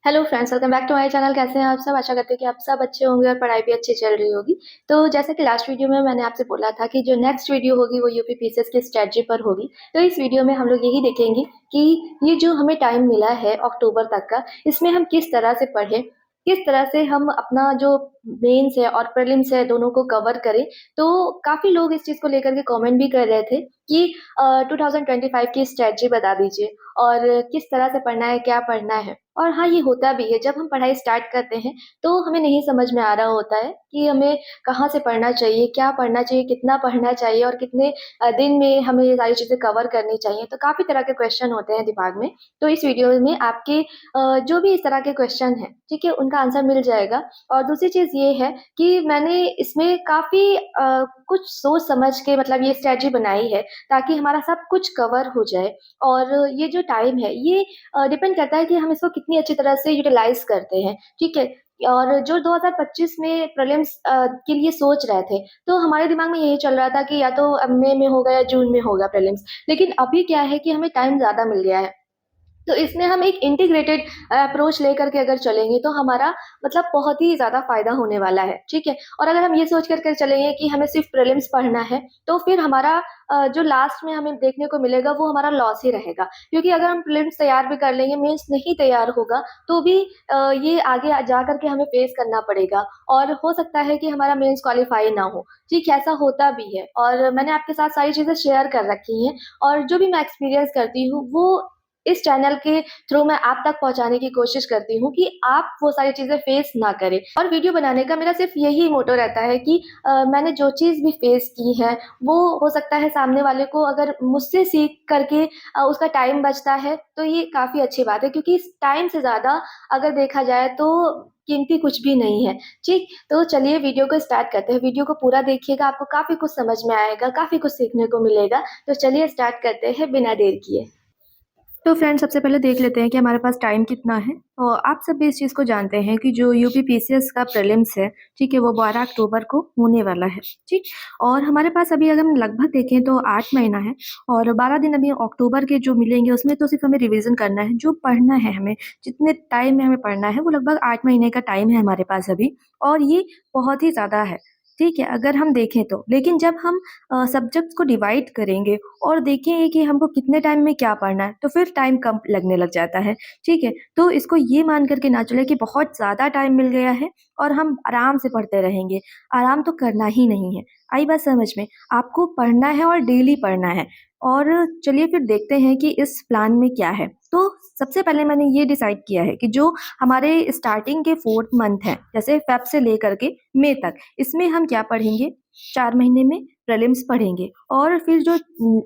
Hello friends, welcome back to my channel. कैसे हैं आप सब? आशा करते हैं कि आप सब अच्छे होंगे और पढ़ाई भी अच्छी चल रही होगी। तो जैसा कि लास्ट वीडियो में मैंने आपसे बोला था कि जो नेक्स्ट वीडियो होगी वो यूपी पीसीएस की स्ट्रेटजी पर होगी। तो इस वीडियो में हम लोग यही देखेंगे कि ये जो हमें टाइम मिला है अक्टूबर तक का, इसमें हम किस तरह से पढ़ें, किस तरह से हम अपना जो मेंस है और प्रीलिम्स है दोनों को कवर करें। तो काफ़ी लोग इस चीज़ को लेकर के कमेंट भी कर रहे थे कि 2025 की स्ट्रेटजी बता दीजिए और किस तरह से पढ़ना है, क्या पढ़ना है। और हाँ, ये होता भी है, जब हम पढ़ाई स्टार्ट करते हैं, तो हमें नहीं समझ में आ रहा होता है कि हमें कहाँ से पढ़ना चाहिए, क्या पढ़ना चाहिए, कितना पढ़ना चाहिए और कितने दिन में हमें ये सारी चीज़ें कवर करनी चाहिए। तो काफ़ी तरह के क्वेश्चन होते हैं दिमाग में। तो इस वीडियो में आपके जो भी इस तरह के क्वेश्चन हैं, ठीक है, उनका आंसर मिल जाएगा। और दूसरी चीज़ ये है कि मैंने इसमें काफ़ी कुछ सोच समझ के मतलब ये स्ट्रैटेजी बनाई है, ताकि हमारा सब कुछ कवर हो जाए। और ये जो टाइम है, ये डिपेंड करता है कि हम इसको कितनी अच्छी तरह से यूटिलाइज़ करते हैं, ठीक है? और जो 2025 में प्रीलिम्स के लिए सोच रहे थे, तो हमारे दिमाग में यही चल रहा था कि या तो अब मई में होगा या जून में होगा प्रीलिम्स। लेकिन अभी क्या है कि हमें टाइम ज़्यादा मिल गया है। तो इसमें हम एक इंटीग्रेटेड अप्रोच लेकर के अगर चलेंगे तो हमारा मतलब बहुत ही ज़्यादा फ़ायदा होने वाला है, ठीक है? और अगर हम ये सोच कर के चलेंगे कि हमें सिर्फ़ प्रीलिम्स पढ़ना है, तो फिर हमारा जो लास्ट में हमें देखने को मिलेगा वो हमारा लॉस ही रहेगा। क्योंकि अगर हम प्रीलिम्स तैयार भी कर लेंगे, मेंस नहीं तैयार होगा, तो भी ये आगे जा कर के हमें फेस करना पड़ेगा और हो सकता है कि हमारा मेंस क्वालीफाई ना हो, ठीक है? ऐसा होता भी है और मैंने आपके साथ सारी चीज़ें शेयर कर रखी हैं और जो भी मैं एक्सपीरियंस करती हूँ, वो इस चैनल के थ्रू मैं आप तक पहुँचाने की कोशिश करती हूँ कि आप वो सारी चीज़ें फेस ना करें। और वीडियो बनाने का मेरा सिर्फ़ यही मोटो रहता है कि मैंने जो चीज़ भी फेस की है, वो हो सकता है सामने वाले को अगर मुझसे सीख करके उसका टाइम बचता है, तो ये काफ़ी अच्छी बात है क्योंकि इस टाइम से ज़्यादा अगर देखा जाए तो कीमती कुछ भी नहीं है, ठीक? तो चलिए वीडियो को स्टार्ट करते हैं। वीडियो को पूरा देखिएगा, आपको काफ़ी कुछ समझ में आएगा, काफ़ी कुछ सीखने को मिलेगा। तो चलिए स्टार्ट करते हैं बिना देर किए। तो फ्रेंड्स, सबसे पहले देख लेते हैं कि हमारे पास टाइम कितना है। और आप सब भी इस चीज़ को जानते हैं कि जो यूपी पीसीएस का प्रीलिम्स है, ठीक है, वो 12 अक्टूबर को होने वाला है, ठीक? और हमारे पास अभी अगर हम लगभग देखें तो 8 महीना है और 12 दिन अभी अक्टूबर के जो मिलेंगे उसमें तो सिर्फ हमें रिवीजन करना है। जो पढ़ना है हमें, जितने टाइम में हमें पढ़ना है वो लगभग 8 महीने का टाइम है हमारे पास अभी और ये बहुत ही ज़्यादा है, ठीक है, अगर हम देखें तो। लेकिन जब हम सब्जेक्ट्स को डिवाइड करेंगे और देखेंगे कि हमको कितने टाइम में क्या पढ़ना है, तो फिर टाइम कम लगने लग जाता है, ठीक है? तो इसको ये मान कर के ना चलें कि बहुत ज़्यादा टाइम मिल गया है और हम आराम से पढ़ते रहेंगे। आराम तो करना ही नहीं है। आई बात समझ में? आपको पढ़ना है और डेली पढ़ना है। और चलिए फिर देखते हैं कि इस प्लान में क्या है। तो सबसे पहले मैंने ये डिसाइड किया है कि जो हमारे स्टार्टिंग के 4th मंथ हैं, जैसे फ़ेब से लेकर के मई तक, इसमें हम क्या पढ़ेंगे, 4 महीने में प्रीलिम्स पढ़ेंगे और फिर जो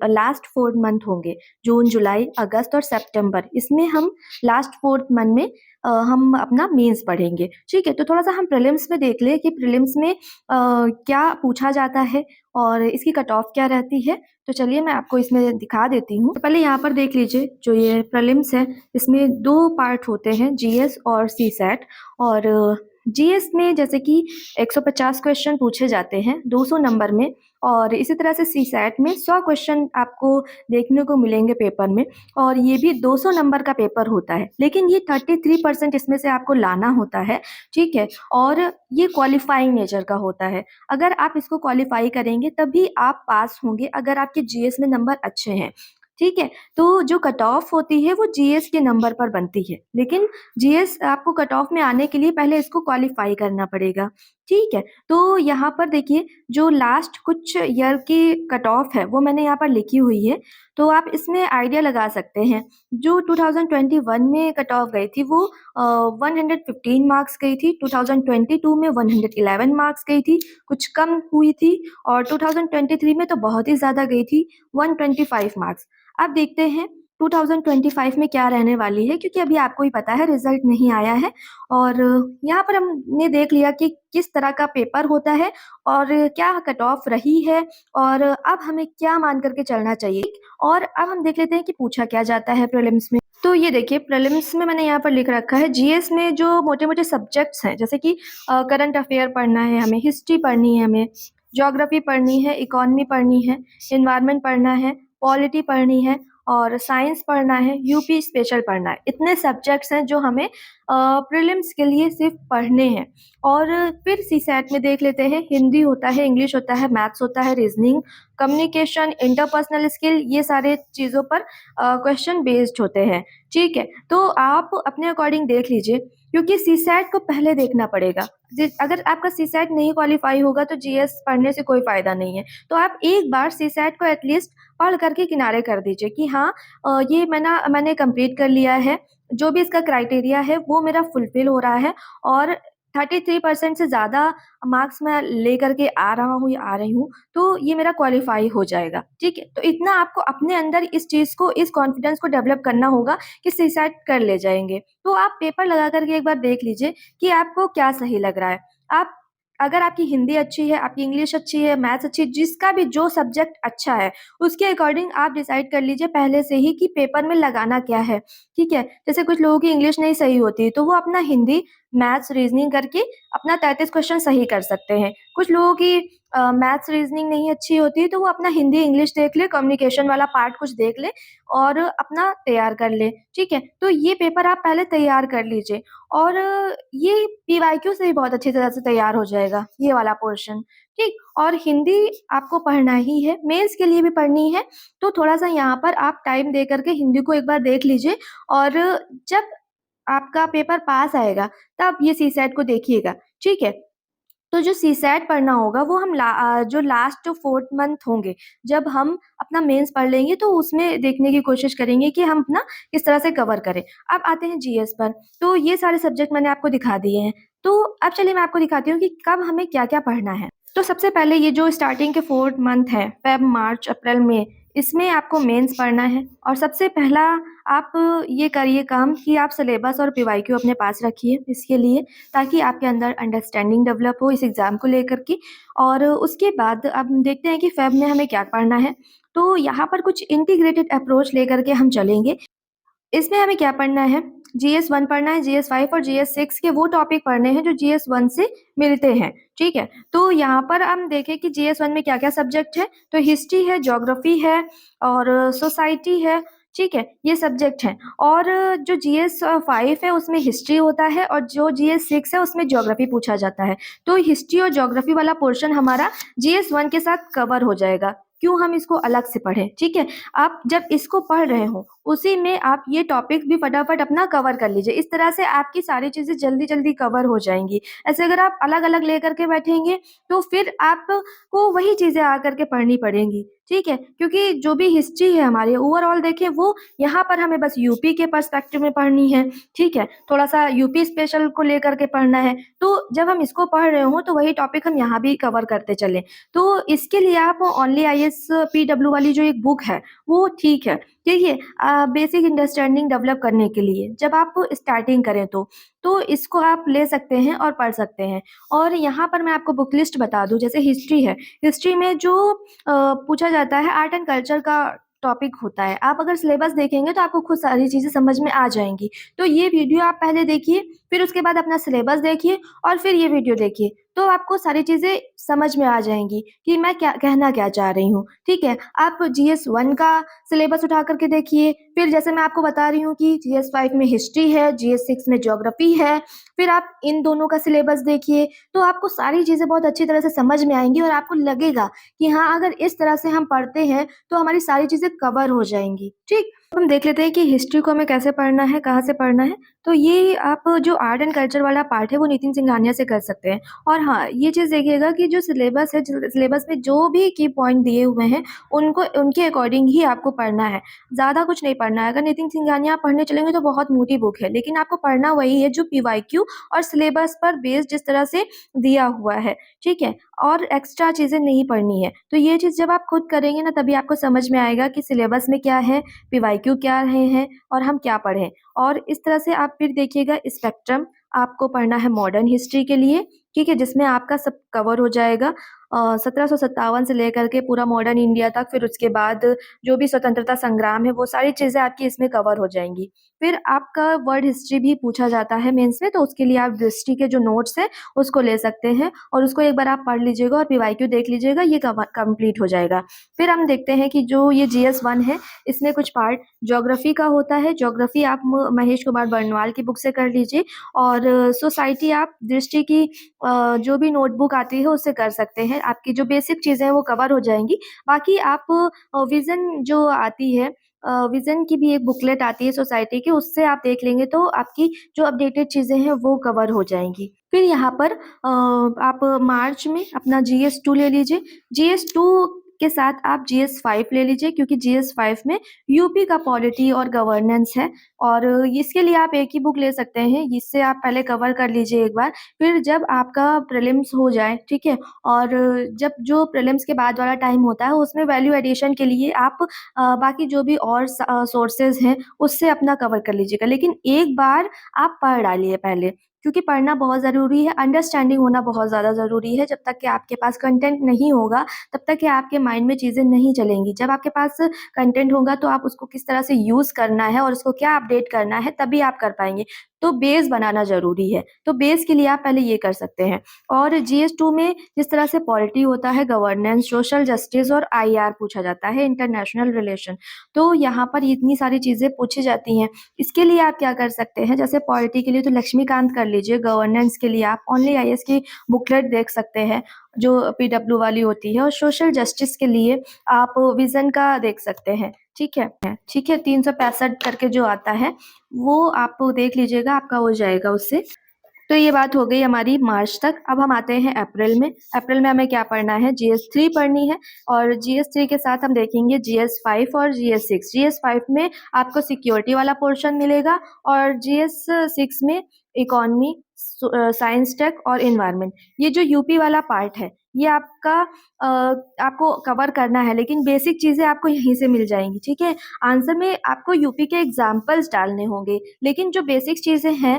लास्ट 4 मंथ होंगे, जून, जुलाई, अगस्त और सितंबर, इसमें हम लास्ट 4th मंथ में हम अपना मेंस पढ़ेंगे, ठीक है? तो थोड़ा-सा हम प्रीलिम्स में देख लें कि प्रीलिम्स में क्या पूछा जाता है और इसकी कट ऑफ क्या रहती है। तो चलिए मैं आपको इसमें दिखा देती हूँ। तो पहले यहाँ पर देख लीजिए, जो ये प्रीलिम्स है, इसमें 2 पार्ट होते हैं, जीएस और सीसैट। और जीएस में जैसे कि 150 क्वेश्चन पूछे जाते हैं 200 नंबर में और इसी तरह से सीसैट में 100 क्वेश्चन आपको देखने को मिलेंगे पेपर में और ये भी 200 नंबर का पेपर होता है। लेकिन ये 33% इसमें से आपको लाना होता है, ठीक है? और ये क्वालिफाइंग नेचर का होता है। अगर आप इसको क्वालिफाई करेंगे तभी आप पास होंगे अगर आपके जीएस में नंबर अच्छे हैं, ठीक है? तो जो कट ऑफ होती है वो जीएस के नंबर पर बनती है, लेकिन जीएस आपको कट ऑफ में आने के लिए पहले इसको क्वालिफाई करना पड़ेगा, ठीक है? तो यहाँ पर देखिए, जो लास्ट कुछ ईयर की कट ऑफ है वो मैंने यहाँ पर लिखी हुई है, तो आप इसमें आइडिया लगा सकते हैं। जो 2021 में कट ऑफ गई थी वो 115 मार्क्स गई थी, 2022 में 111 मार्क्स गई थी, कुछ कम हुई थी और 2023 में तो बहुत ही ज़्यादा गई थी, 125 मार्क्स। अब देखते हैं 2025 में क्या रहने वाली है, क्योंकि अभी आपको ही पता है रिजल्ट नहीं आया है और यहाँ पर हमने देख लिया कि किस तरह का पेपर होता है और क्या कट ऑफ रही है और अब हमें क्या मान करके चलना चाहिए। और अब हम देख लेते हैं कि पूछा क्या जाता है प्रीलिम्स में। तो ये देखिए, प्रीलिम्स में मैंने यहाँ पर लिख रखा है, जीएस में जो मोटे-मोटे सब्जेक्ट्स हैं, जैसे कि करंट अफेयर पढ़ना है हमें, हिस्ट्री पढ़नी है हमें, ज्योग्राफी पढ़नी है, इकोनॉमी पढ़नी है, एनवायरनमेंट पढ़ना है, पॉलिटी पढ़नी है और साइंस पढ़ना है, यूपी स्पेशल पढ़ना है। इतने सब्जेक्ट्स हैं जो हमें प्रीलिम्स के लिए सिर्फ पढ़ने हैं। और फिर सीसैट में देख लेते हैं, हिंदी होता है, इंग्लिश होता है, मैथ्स होता है, रीजनिंग, कम्युनिकेशन, इंटरपर्सनल स्किल, ये सारे चीज़ों पर क्वेश्चन बेस्ड होते हैं। ठीक है, तो आप अपने अकॉर्डिंग देख लीजिए, क्योंकि सीसैट को पहले देखना पड़ेगा। अगर आपका सीसैट नहीं क्वालिफाई होगा तो जीएस पढ़ने से कोई फायदा नहीं है। तो आप एक बार सीसैट को एटलीस्ट पढ़ करके किनारे कर दीजिए कि हाँ, ये मैंने कंप्लीट कर लिया है, जो भी इसका क्राइटेरिया है वो मेरा फुलफिल हो रहा है, और 33% से ज़्यादा मार्क्स मैं लेकर के आ रहा हूँ या आ रही हूँ, तो ये मेरा क्वालिफाई हो जाएगा। ठीक है, तो इतना आपको अपने अंदर इस चीज़ को, इस कॉन्फिडेंस को डेवलप करना होगा कि सीसैट कर ले जाएंगे। तो आप पेपर लगा करके एक बार देख लीजिए कि आपको क्या सही लग रहा है। आप, अगर आपकी हिंदी अच्छी है, आपकी इंग्लिश अच्छी है, मैथ्स अच्छी है, जिसका भी जो सब्जेक्ट अच्छा है, उसके अकॉर्डिंग आप डिसाइड कर लीजिए पहले से ही कि पेपर में लगाना क्या है। ठीक है, जैसे कुछ लोगों की इंग्लिश नहीं सही होती, तो वो अपना हिंदी, मैथ्स, रीजनिंग करके अपना 33 क्वेश्चन सही कर सकते हैं। कुछ लोगों की मैथ्स, रीजनिंग नहीं अच्छी होती, तो वो अपना हिंदी, इंग्लिश देख ले, कम्युनिकेशन वाला पार्ट कुछ देख ले और अपना तैयार कर ले। ठीक है, तो ये पेपर आप पहले तैयार कर लीजिए, और ये पीवाईक्यू से भी बहुत अच्छी तरह से तैयार हो जाएगा, ये वाला पोर्शन। ठीक, और हिंदी आपको पढ़ना ही है, मेंस के लिए भी पढ़नी है, तो थोड़ा-सा यहाँ पर आप टाइम दे कर के हिंदी को एक बार देख लीजिए, और जब आपका पेपर पास आएगा, तब ये सीसैट को देखिएगा। ठीक है? तो जो सीसैट पढ़ना होगा वो हम जो लास्ट 4th मंथ होंगे, जब हम अपना मेंस पढ़ लेंगे, तो उसमें देखने की कोशिश करेंगे कि हम अपना किस तरह से कवर करें। अब आते हैं जीएस पर, तो ये सारे सब्जेक्ट मैंने आपको दिखा दिए हैं। तो अब चलिए मैं आपको दिखाती हूँ कि कब हमें क्या-क्या पढ़ना है। तो सबसे पहले ये जो स्टार्टिंग के 4th मंथ है, फ़ेब, मार्च, अप्रैल, मई, इसमें आपको मेंस पढ़ना है, और सबसे पहला आप ये करिए काम कि आप सिलेबस और पीवाईक्यू अपने पास रखिए इसके लिए, ताकि आपके अंदर अंडरस्टैंडिंग डेवलप हो इस एग्ज़ाम को लेकर के। और उसके बाद अब देखते हैं कि फ़ेब में हमें क्या पढ़ना है। तो यहाँ पर कुछ इंटीग्रेटेड अप्रोच लेकर के हम चलेंगे। इसमें हमें क्या पढ़ना है, जीएस 1 पढ़ना है, जीएस 5 और जीएस 6 के वो टॉपिक पढ़ने हैं जो जीएस 1 से मिलते हैं। ठीक है? तो यहाँ पर हम देखें कि जीएस 1 में क्या-क्या सब्जेक्ट है, तो हिस्ट्री है, ज्योग्राफी है और सोसाइटी है। ठीक है? ये सब्जेक्ट हैं, और जो जीएस 5 है उसमें हिस्ट्री होता है, और जो जीएस 6 है उसमें ज्योग्राफी पूछा जाता है। तो हिस्ट्री और ज्योग्राफी वाला पोर्शन हमारा जीएस 1 के साथ कवर हो जाएगा। क्यों हम इसको अलग से पढ़ें? ठीक है? आप जब इसको पढ़ रहे हो, उसी में आप ये टॉपिक भी फटाफट अपना कवर कर लीजिए। इस तरह से आपकी सारी चीज़ें जल्दी-जल्दी कवर हो जाएँगी। ऐसे अगर आप अलग-अलग लेकर के बैठेंगे, तो फिर आपको वही चीज़ें आकर के पढ़नी पड़ेंगी। ठीक है? क्योंकि जो भी हिस्ट्री है हमारी ओवरऑल देखें, वो यहाँ पर हमें बस यूपी के पर्सपेक्टिव में पढ़नी है। ठीक है? थोड़ा-सा यूपी स्पेशल को लेकर के पढ़ना है। तो जब हम इसको पढ़ रहे हों, तो वही टॉपिक हम यहाँ भी कवर करते चलें। तो इसके लिए आप ओनली आईएएस पीडब्ल्यू वाली जो एक बुक है, वो ठीक है। देखिए, बेसिक अंडरस्टैंडिंग डेवलप करने के लिए जब आप स्टार्टिंग करें, तो इसको आप ले सकते हैं और पढ़ सकते हैं। और यहाँ पर मैं आपको बुक लिस्ट बता दूँ, जैसे हिस्ट्री है, हिस्ट्री में जो पूछा जाता है आर्ट एंड कल्चर का टॉपिक होता है। आप अगर सिलेबस देखेंगे तो आपको खुद सारी चीज़ें समझ में आ जाएँगी। तो ये वीडियो आप पहले देखिए, फिर उसके बाद अपना सिलेबस देखिए, और फिर ये वीडियो देखिए, तो आपको सारी चीज़ें समझ में आ जाएँगी कि मैं क्या कहना क्या चाह रही हूँ। ठीक है? आप जीएस 1 का सिलेबस उठा कर के देखिए, फिर जैसे मैं आपको बता रही हूँ कि जीएस 5 में हिस्ट्री है, जीएस 6 में ज्योग्राफी है, फिर आप इन दोनों का सिलेबस देखिए, तो आपको सारी चीज़ें बहुत अच्छी तरह से समझ में आएँगी, और आपको लगेगा कि हाँ, अगर इस तरह से हम पढ़ते हैं, तो हमारी सारी चीज़ें कवर हो जाएँगी। ठीक? अब हम देख लेते हैं कि हिस्ट्री को हमें कैसे पढ़ना है, कहाँ से पढ़ना है। तो ये आप जो आर्ट एंड कल्चर वाला पार्ट है, वो नितिन सिंघानिया से कर सकते हैं। और हाँ, ये चीज़ देखिएगा कि जो सिलेबस है, सिलेबस में जो भी की पॉइंट दिए हुए हैं, उनको उनके अकॉर्डिंग ही आपको पढ़ना है। ज़्यादा कुछ नहीं पढ़ना है। अगर नितिन सिंघानिया पढ़ने चलेंगे तो बहुत मोटी बुक है, लेकिन आपको पढ़ना वही है जो पीवाईक्यू और सिलेबस पर बेस्ड जिस तरह से दिया हुआ है। ठीक है? और एक्स्ट्रा चीज़ें नहीं पढ़नी है। तो ये चीज़ जब आप खुद करेंगे ना, तभी आपको समझ में आएगा कि सिलेबस में क्या है, पीवाईक्यू क्या रहे हैं, और हम क्या पढ़ें। और इस तरह से आप फिर देखिएगा स्पेक्ट्रम आपको पढ़ना है मॉडर्न हिस्ट्री के लिए, ठीक है? जिसमें आपका सब कवर हो जाएगा, 1757 से लेकर के पूरा मॉडर्न इंडिया तक, फिर उसके बाद जो भी स्वतंत्रता संग्राम है, वो सारी चीज़ें आपकी इसमें कवर हो जाएँगी। फिर आपका वर्ड हिस्ट्री भी पूछा जाता है मेंस में, तो उसके लिए आप दृष्टि के जो नोट्स हैं उसको ले सकते हैं और उसको एक बार आप पढ़ लीजिएगा और पीवाईक्यू देख लीजिएगा, ये कंप्लीट हो जाएगा। फिर हम देखते हैं कि जो ये GS1 है, इसमें कुछ पार्ट ज्योग्राफी का होता है। ज्योग्राफी आप महेश कुमार बर्नवाल की बुक से कर लीजिए और सोसाइटी आप दृष्टि की जो भी नोटबुक आती है उससे कर सकते हैं। आपकी जो बेसिक चीज़ें हैं वो कवर हो जाएंगी। बाकी आप विज़न जो आती है, विज़न की भी एक बुकलेट आती है सोसाइटी की, उससे आप देख लेंगे तो आपकी जो अपडेटेड चीज़ें हैं वो कवर हो जाएंगी। फिर यहाँ पर आप मार्च में अपना GS2 ले लीजिए। GS2 के साथ आप GS5 ले लीजिए, क्योंकि GS5 में यूपी का पॉलिटी और गवर्नेंस है और इसके लिए आप एक ही बुक ले सकते हैं। इससे आप पहले कवर कर लीजिए एक बार। फिर जब आपका प्रीलिम्स हो जाए, ठीक है, और जब जो प्रीलिम्स के बाद वाला टाइम होता है उसमें वैल्यू एडिशन के लिए आप बाकी जो भी और सोर्सेज हैं उससे अपना कवर कर लीजिएगा। लेकिन एक बार आप पढ़ डालिए पहले, क्योंकि पढ़ना बहुत ज़रूरी है, अंडरस्टैंडिंग होना बहुत ज़्यादा ज़रूरी है। जब तक कि आपके पास कंटेंट नहीं होगा तब तक कि आपके माइंड में चीज़ें नहीं चलेंगी। जब आपके पास कंटेंट होगा तो आप उसको किस तरह से यूज़ करना है और उसको क्या अपडेट करना है तभी आप कर पाएंगे। तो बेस बनाना ज़रूरी है, तो बेस के लिए आप पहले ये कर सकते हैं। और GS2 में जिस तरह से पॉलिटी होता है, गवर्नेंस, सोशल जस्टिस और IR पूछा जाता है, इंटरनेशनल रिलेशन, तो यहाँ पर इतनी सारी चीज़ें पूछी जाती हैं। इसके लिए आप क्या कर सकते हैं, जैसे पॉलिटी के लिए तो लक्ष्मीकांत कर लीजिए, गवर्नेंस के लिए आप ओनली IS की बुकलेट देख सकते हैं जो PW वाली होती है, और सोशल जस्टिस के लिए आप विजन का देख सकते हैं। ठीक है, ठीक है, 365 करके जो आता है वो आप देख लीजिएगा, आपका हो जाएगा उससे। तो ये बात हो गई हमारी मार्च तक। अब हम आते हैं अप्रैल में। अप्रैल में हमें क्या पढ़ना है, GS3 पढ़नी है और GS3 के साथ हम देखेंगे GS5 और GS6। GS5 में आपको सिक्योरिटी वाला पोर्शन मिलेगा और GS6 में इकोनॉमी, साइंस, टेक और इन्वायरमेंट। ये जो यूपी वाला पार्ट है ये आपको कवर करना है, लेकिन बेसिक चीज़ें आपको यहीं से मिल जाएंगी। ठीक है, आंसर में आपको यूपी के एग्जाम्पल्स डालने होंगे, लेकिन जो बेसिक चीज़ें हैं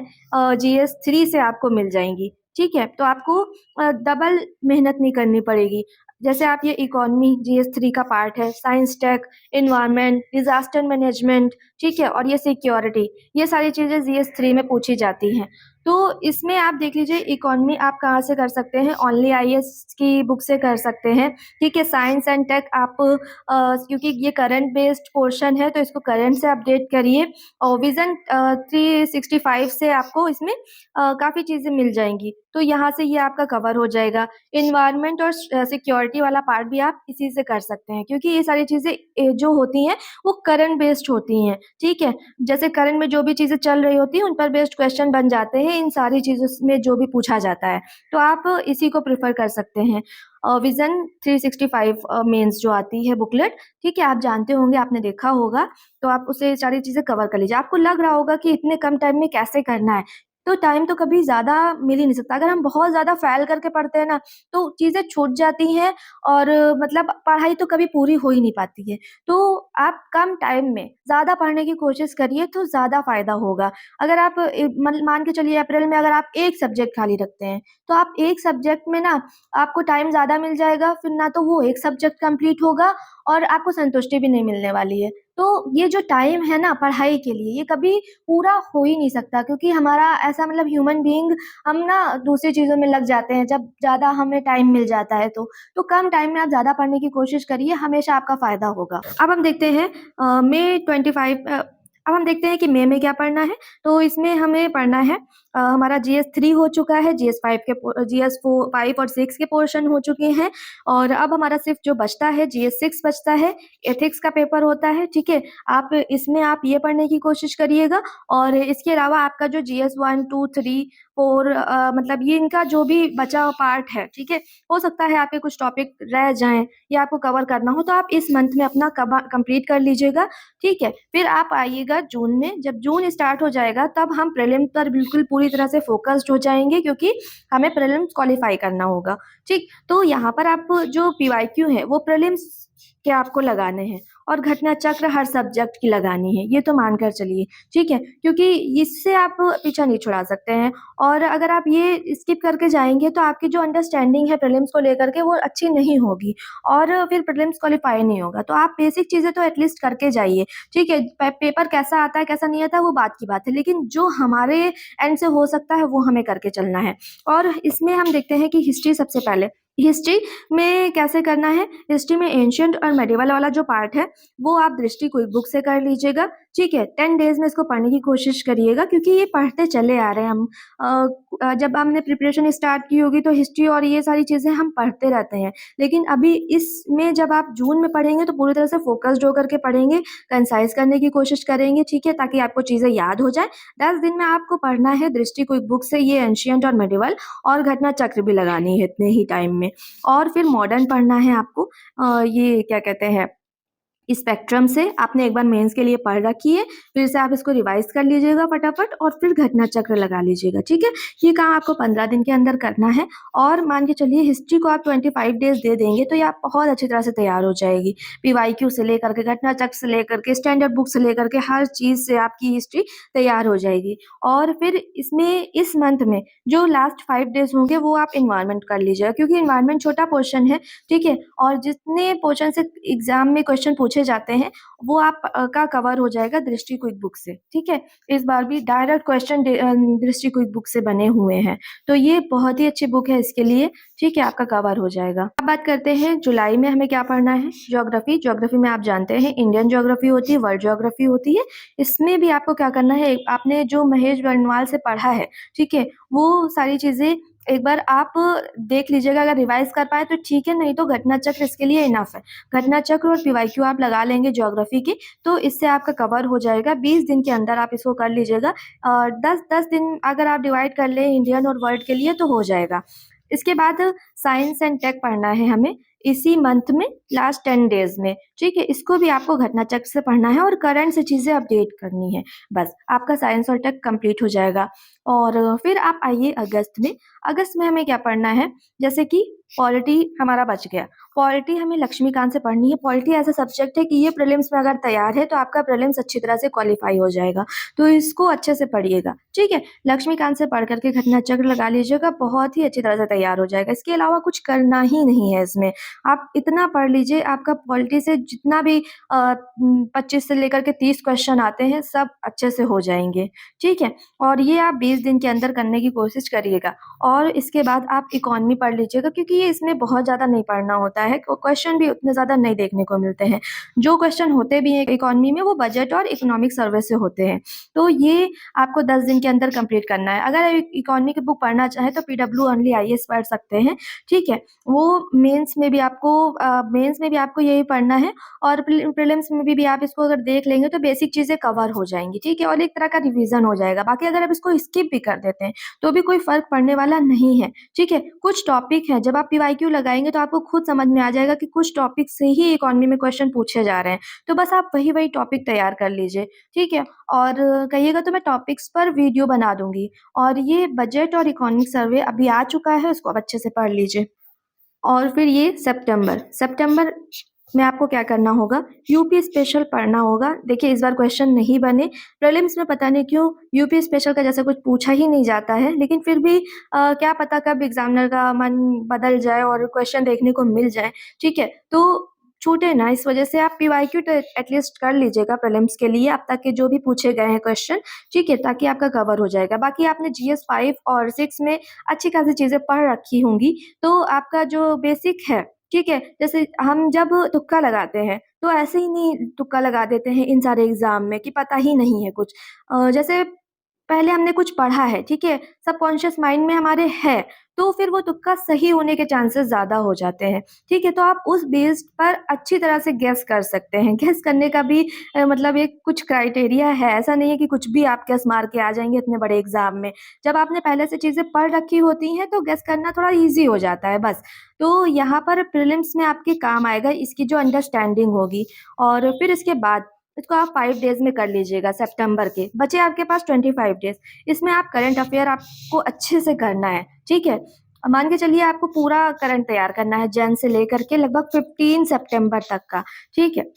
GS3 से आपको मिल जाएंगी। ठीक है, तो आपको डबल मेहनत नहीं करनी पड़ेगी। जैसे आप ये इकोनॉमी GS3 का पार्ट है, science, tech, environment, disaster management, ठीक है, और ये सिक्योरिटी, ये सारी चीज़ें GS3 में पूछी जाती हैं। तो इसमें आप देख लीजिए, इकोनॉमी आप कहाँ से कर सकते हैं, ओनली IS की बुक से कर सकते हैं। ठीक है, साइंस एंड टेक आप क्योंकि ये करंट बेस्ड पोर्शन है तो इसको करंट से अपडेट करिए और विजन 365 से आपको इसमें काफ़ी चीज़ें मिल जाएंगी, तो यहाँ से ये आपका कवर हो जाएगा। इन्वायरमेंट और सिक्योरिटी वाला पार्ट भी आप इसी से कर सकते हैं, क्योंकि ये सारी चीज़ें जो होती हैं वो करंट बेस्ड होती हैं। ठीक है, जैसे करंट में जो भी चीज़ें चल रही होती हैं उन पर बेस्ड क्वेश्चन बन जाते हैं इन सारी चीज़ों में जो भी पूछा जाता है, तो आप इसी को प्रेफर कर सकते हैं। विजन 365 मेंस जो आती है बुकलेट, ठीक है, आप जानते होंगे, आपने देखा होगा, तो आप उसे सारी चीज़ें कवर कर लीजिए। आपको लग रहा होगा कि इतने कम टाइम में कैसे करना है, तो टाइम तो कभी ज़्यादा मिल ही नहीं सकता। अगर हम बहुत ज़्यादा फैल करके पढ़ते हैं ना तो चीज़ें छूट जाती हैं और मतलब पढ़ाई तो कभी पूरी हो ही नहीं पाती है। तो आप कम टाइम में ज़्यादा पढ़ने की कोशिश करिए तो ज़्यादा फ़ायदा होगा। अगर आप मान के चलिए अप्रैल में अगर आप एक सब्जेक्ट खाली रखते हैं, तो आप एक सब्जेक्ट में ना आपको टाइम ज़्यादा मिल जाएगा, फिर ना तो वो एक सब्जेक्ट कंप्लीट होगा और आपको संतुष्टि भी नहीं मिलने वाली है। तो ये जो टाइम है ना पढ़ाई के लिए, ये कभी पूरा हो ही नहीं सकता, क्योंकि हमारा ऐसा मतलब ह्यूमन बीइंग हम ना दूसरी चीज़ों में लग जाते हैं जब ज़्यादा हमें टाइम मिल जाता है तो कम टाइम में आप ज़्यादा पढ़ने की कोशिश करिए, हमेशा आपका फ़ायदा होगा। अब हम देखते हैं मई 25 अब हम देखते हैं कि मई में क्या पढ़ना है। तो इसमें हमें पढ़ना है हमारा GS3 हो चुका है, GS5 और 6 के पोर्शन हो चुके हैं और अब हमारा सिर्फ जो बचता है GS6 बचता है, एथिक्स का पेपर होता है। ठीक है, आप इसमें आप ये पढ़ने की कोशिश करिएगा और इसके अलावा आपका जो GS1, 2, 3, 4 मतलब ये इनका जो भी बचा हुआ पार्ट है, ठीक है, हो सकता है आपके कुछ टॉपिक रह जाएँ या आपको कवर करना हो, तो आप इस मंथ में अपना कंप्लीट कर लीजिएगा। ठीक है, फिर आप आइएगा जून में, जब जून स्टार्ट हो जाएगा तब हम प्रीलिम्स पर बिल्कुल पूरी तरह से फोकस्ड हो जाएंगे, क्योंकि हमें प्रीलिम्स क्वालिफाई करना होगा। ठीक, तो यहाँ पर आप जो PYQ है वो प्रीलिम्स के आपको लगाने हैं और घटना चक्र हर सब्जेक्ट की लगानी है, ये तो मानकर चलिए, ठीक है? क्योंकि इससे आप पीछा नहीं छुड़ा सकते हैं और अगर आप ये स्किप करके जाएँगे तो आपकी जो अंडरस्टैंडिंग है प्रीलिम्स को लेकर के वो अच्छी नहीं होगी और फिर प्रीलिम्स क्वालीफाई नहीं होगा। तो आप बेसिक चीज़ें तो एटलीस्ट करके जाइए, ठीक है? पेपर कैसा आता है, कैसा नहीं आता है वो बात की बात है, लेकिन जो हमारे एंड से हो सकता है वो हमें करके चलना है। और इसमें हम देखते हैं कि हिस्ट्री सबसे पहले, हिस्ट्री में कैसे करना है, हिस्ट्री में एंशिएंट और मेडिवल वाला जो पार्ट है वो आप दृष्टि क्विक बुक से कर लीजिएगा, ठीक है? 10 डेज़ में इसको पढ़ने की कोशिश करिएगा क्योंकि ये पढ़ते चले आ रहे हैं हम। जब हमने प्रिपरेशन स्टार्ट की होगी तो हिस्ट्री और ये सारी चीज़ें हम पढ़ते रहते हैं, लेकिन अभी इसमें जब आप जून में पढ़ेंगे तो पूरी तरह से फ़ोकस्ड होकर के पढ़ेंगे, कंसाइज़ करने की कोशिश करेंगे, ठीक है? ताकि आपको चीज़ें याद हो जाएँ। 10 दिन में आपको पढ़ना है दृष्टि क्विक बुक से ये एंशिएंट और मेडिवल और घटना चक्र भी लगानी है इतने ही टाइम में। और फिर मॉडर्न पढ़ना है आपको, ये क्या कहते हैं, स्पेक्ट्रम से आपने एक बार मेंस के लिए पढ़ रखी है, फिर से आप इसको रिवाइज़ कर लीजिएगा फटाफट और फिर घटना चक्र लगा लीजिएगा, ठीक है? ये काम आपको 15 दिन के अंदर करना है और मान के चलिए हिस्ट्री को आप 25 डेज़ दे देंगे तो ये आप बहुत अच्छी तरह से तैयार हो जाएगी। पीवाईक्यू से लेकर के, घटना चक्र से लेकर के, स्टैंडर्ड बुक से लेकर के हर चीज़ से आपकी हिस्ट्री तैयार हो जाएगी। और फिर इसमें इस मंथ में जो लास्ट 5 डेज़ होंगे वो आप एनवायरनमेंट कर लीजिएगा क्योंकि एनवायरनमेंट छोटा पोर्शन है, ठीक है? और जितने पोर्शन से एग्ज़ाम में क्वेश्चन पूछे जाते हैं, वो आप का कवर हो जाएगा दृष्टि क्विक बुक से, ठीक है? इस बार भी डायरेक्ट क्वेश्चन दृष्टि क्विक बुक से बने हुए हैं, तो ये बहुत ही अच्छी बुक है इसके लिए, ठीक है? आपका कवर हो जाएगा। अब बात करते हैं जुलाई में हमें क्या पढ़ना है, ज्योग्राफी। ज्योग्राफी में आप जानते हैं इंडियन ज्योग्राफी होती है, वर्ल्ड ज्योग्राफी होती है। इसमें भी आपको क्या करना है, आपने जो महेश बर्नवाल से पढ़ा है, ठीक है? वो सारी चीज़ें एक बार आप देख लीजिएगा, अगर रिवाइज़ कर पाएँ तो ठीक है, नहीं तो घटना चक्र इसके लिए इनफ है। घटना चक्र और पीवाईक्यू आप लगा लेंगे ज्योग्राफी की, तो इससे आपका कवर हो जाएगा। 20 दिन के अंदर आप इसको कर लीजिएगा। 10-10 दिन अगर आप डिवाइड कर लें इंडियन और वर्ल्ड के लिए तो हो जाएगा। इसके बाद साइंस एंड टेक पढ़ना है हमें इसी मंथ में लास्ट 10 डेज़ में, ठीक है? इसको भी आपको घटना चक्र से पढ़ना है और करंट से चीज़ें अपडेट करनी है। बस आपका साइंस और टेक कंप्लीट हो जाएगा। और फिर आप आइए अगस्त में। अगस्त में हमें क्या पढ़ना है, जैसे कि पॉलिटी हमारा बच गया। पॉलिटी हमें लक्ष्मीकांत से पढ़नी है। पॉलिटी ऐसा सब्जेक्ट है कि ये प्रीलिम्स में अगर तैयार है तो आपका प्रीलिम्स अच्छी तरह से क्वालीफाई हो जाएगा। तो इसको अच्छे से पढ़िएगा, ठीक है? लक्ष्मीकांत से पढ़ कर के घटना चक्र लगा लीजिएगा, बहुत ही अच्छी तरह से तैयार हो जाएगा। इसके अलावा कुछ करना ही नहीं है इसमें। आप इतना पढ़ लीजिए, आपका पॉलिटी से जितना भी 25 से लेकर के 30 क्वेश्चन आते हैं, सब अच्छे से हो जाएँगे, ठीक है? और ये आप 20 दिन के अंदर करने की कोशिश करिएगा। और इसके बाद आप इकॉनमी पढ़ लीजिएगा क्योंकि ये इसमें बहुत ज़्यादा नहीं पढ़ना होता है, क्वेश्चन भी उतने ज़्यादा नहीं देखने को मिलते हैं। जो क्वेश्चन होते भी हैं इकॉनमी में वो बजट और इकोनॉमिक सर्वे से होते हैं। तो ये आपको 10 दिन के अंदर कंप्लीट करना है। अगर इकॉनमी की बुक पढ़ना चाहें तो पीडब्ल्यू ओनली आईएएस पढ़ सकते हैं, ठीक है? वो मेंस में भी आपको यही पढ़ना है और प्रीलिम्स में भी आप इसको अगर देख लेंगे तो बेसिक चीज़ें कवर हो जाएँगी, ठीक है? और एक तरह का रिवीजन हो जाएगा। बाकी अगर आप इसको स्किप भी कर देते हैं तो भी कोई फ़र्क पड़ने वाला नहीं है, ठीक है? कुछ टॉपिक हैं, जब आप पीवाईक्यू लगाएँगे तो आपको खुद समझ में आ जाएगा कि कुछ टॉपिक से ही इकॉनमी में क्वेश्चन पूछे जा रहे हैं। तो बस आप वही-वही टॉपिक तैयार कर लीजिए, ठीक है? और कहिएगा तो मैं टॉपिक्स पर वीडियो बना दूँगी। और ये बजट और इकोनॉमिक सर्वे अभी आ चुका है, उसको आप अच्छे से पढ़ लीजिए। और फिर ये सितंबर में आपको क्या करना होगा, यूपी स्पेशल पढ़ना होगा। देखिए इस बार क्वेश्चन नहीं बने, प्रीलिम्स में पता नहीं क्यों यूपी स्पेशल का जैसा कुछ पूछा ही नहीं जाता है, लेकिन फिर भी क्या पता कब एग्ज़ामिनर का मन बदल जाए और क्वेश्चन देखने को मिल जाए, ठीक है? तो छूटे ना, इस वजह से आप पीवाईक्यू तो एटलीस्ट कर लीजिएगा प्रीलिम्स के लिए अब तक के जो भी पूछे गए हैं क्वेश्चन, ठीक है? ताकि आपका कवर हो जाएगा। बाकी आपने जीएस 5 और 6 में अच्छी खासी चीज़ें पढ़ रखी होंगी, तो आपका जो बेसिक है, ठीक है? जैसे हम जब तुक्का लगाते हैं, तो ऐसे ही नहीं तुक्का लगा देते हैं इन सारे एग्ज़ाम में कि पता ही नहीं है कुछ। जैसे पहले हमने कुछ पढ़ा है, ठीक है? सबकॉन्शियस माइंड में हमारे है, तो फिर वो तुक्का सही होने के चांसेस ज़्यादा हो जाते हैं, ठीक है? तो आप उस बेस्ड पर अच्छी तरह से गेस कर सकते हैं। गेस करने का भी मतलब एक कुछ क्राइटेरिया है, ऐसा नहीं है कि कुछ भी आप गेस मार के आ जाएँगे इतने बड़े एग्ज़ाम में। जब आपने पहले से चीज़ें पढ़ रखी होती हैं, तो गेस करना थोड़ा ईज़ी हो जाता है बस। तो यहाँ पर प्रीलिम्स में आपके काम आएगा इसकी जो अंडरस्टैंडिंग होगी। और फिर इसके बाद इसको आप 5 डेज़ में कर लीजिएगा सितंबर के। बचे आपके पास 25 डेज़। इसमें आप करंट अफ़ेयर आपको अच्छे से करना है, ठीक है? मान के चलिए आपको पूरा करंट तैयार करना है जैन से लेकर के लगभग 15 सितंबर तक का, ठीक है?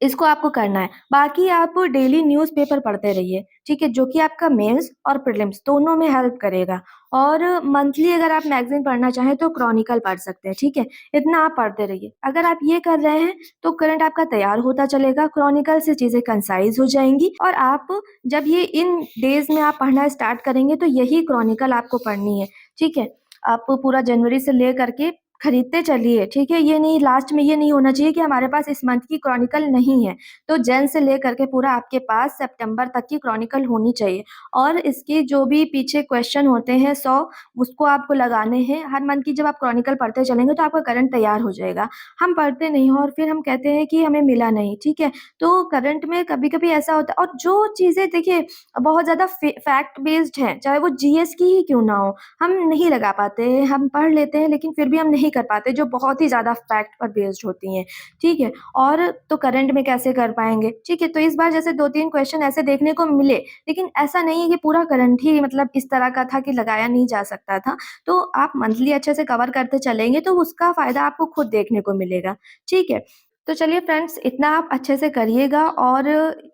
इसको आपको करना है। बाकी आप डेली न्यूज़पेपर पढ़ते रहिए, ठीक है? जो कि आपका मेंस और प्रीलिम्स दोनों में हेल्प करेगा। और मंथली अगर आप मैगज़ीन पढ़ना चाहें तो क्रॉनिकल पढ़ सकते हैं, ठीक है? इतना आप पढ़ते रहिए। अगर आप ये कर रहे हैं तो करंट आपका तैयार होता चलेगा, क्रॉनिकल से चीज़ें कंसाइज़ हो जाएँगी और आप जब ये इन डेज़ में आप पढ़ना स्टार्ट करेंगे तो यही क्रॉनिकल आपको पढ़नी है, ठीक है? आप पूरा जनवरी से लेकर के खरीदते चलिए, ठीक है? ये नहीं लास्ट में ये नहीं होना चाहिए कि हमारे पास इस मंथ की क्रॉनिकल नहीं है। तो जैन से लेकर के पूरा आपके पास सितंबर तक की क्रॉनिकल होनी चाहिए और इसके जो भी पीछे क्वेश्चन होते हैं 100 उसको आपको लगाने हैं। हर मंथ की जब आप क्रॉनिकल पढ़ते चलेंगे तो आपका करंट तैयार हो जाएगा। हम पढ़ते नहीं हैं और फिर हम कहते हैं कि हमें मिला नहीं, ठीक है? तो करंट में कभी-कभी ऐसा होता है और जो चीज़ें देखिए बहुत ज़्यादा फैक्ट बेस्ड हैं, चाहे वो जीएस की ही क्यों ना हो, हम नहीं लगा पाते हैं, हम पढ़ लेते हैं लेकिन फिर भी हम नहीं कर पाते, जो बहुत ही ज़्यादा फैक्ट पर बेस्ड होती हैं, ठीक है? और तो करंट में कैसे कर पाएँगे, ठीक है? तो इस बार जैसे 2-3 क्वेश्चन ऐसे देखने को मिले, लेकिन ऐसा नहीं है कि पूरा करंट ही मतलब इस तरह का था कि लगाया नहीं जा सकता था। तो आप मंथली अच्छे से कवर करते चलेंगे तो उसका फ़ायदा आपको खुद देखने को मिलेगा, ठीक है? तो चलिए फ्रेंड्स इतना आप अच्छे से करिएगा और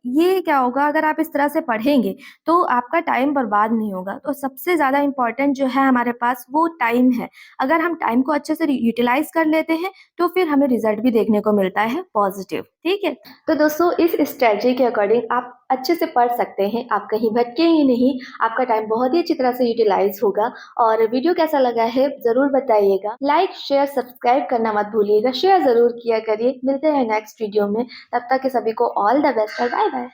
ये क्या होगा अगर आप इस तरह से पढ़ेंगे तो आपका टाइम बर्बाद नहीं होगा। तो सबसे ज़्यादा इम्पोर्टेंट जो है हमारे पास वो टाइम है। अगर हम टाइम को अच्छे से यूटिलाइज़ कर लेते हैं तो फिर हमें रिज़ल्ट भी देखने को मिलता है पॉज़िटिव, ठीक है? तो दोस्तों इस स्ट्रैटेजी के अकॉर्डिंग आप अच्छे से पढ़ सकते हैं, आप कहीं भटकेंगे नहीं, आपका टाइम बहुत ही अच्छी तरह से यूटिलाइज़ होगा और वीडियो कैसा लगा है ज़रूर बताइएगा। लाइक, शेयर, सब्सक्राइब करना मत भूलिएगा, शेयर ज़रूर किया करिए। मिलते हैं नेक्स्ट वीडियो में, तब तक के सभी को ऑल द बेस्ट और बाय-बाय।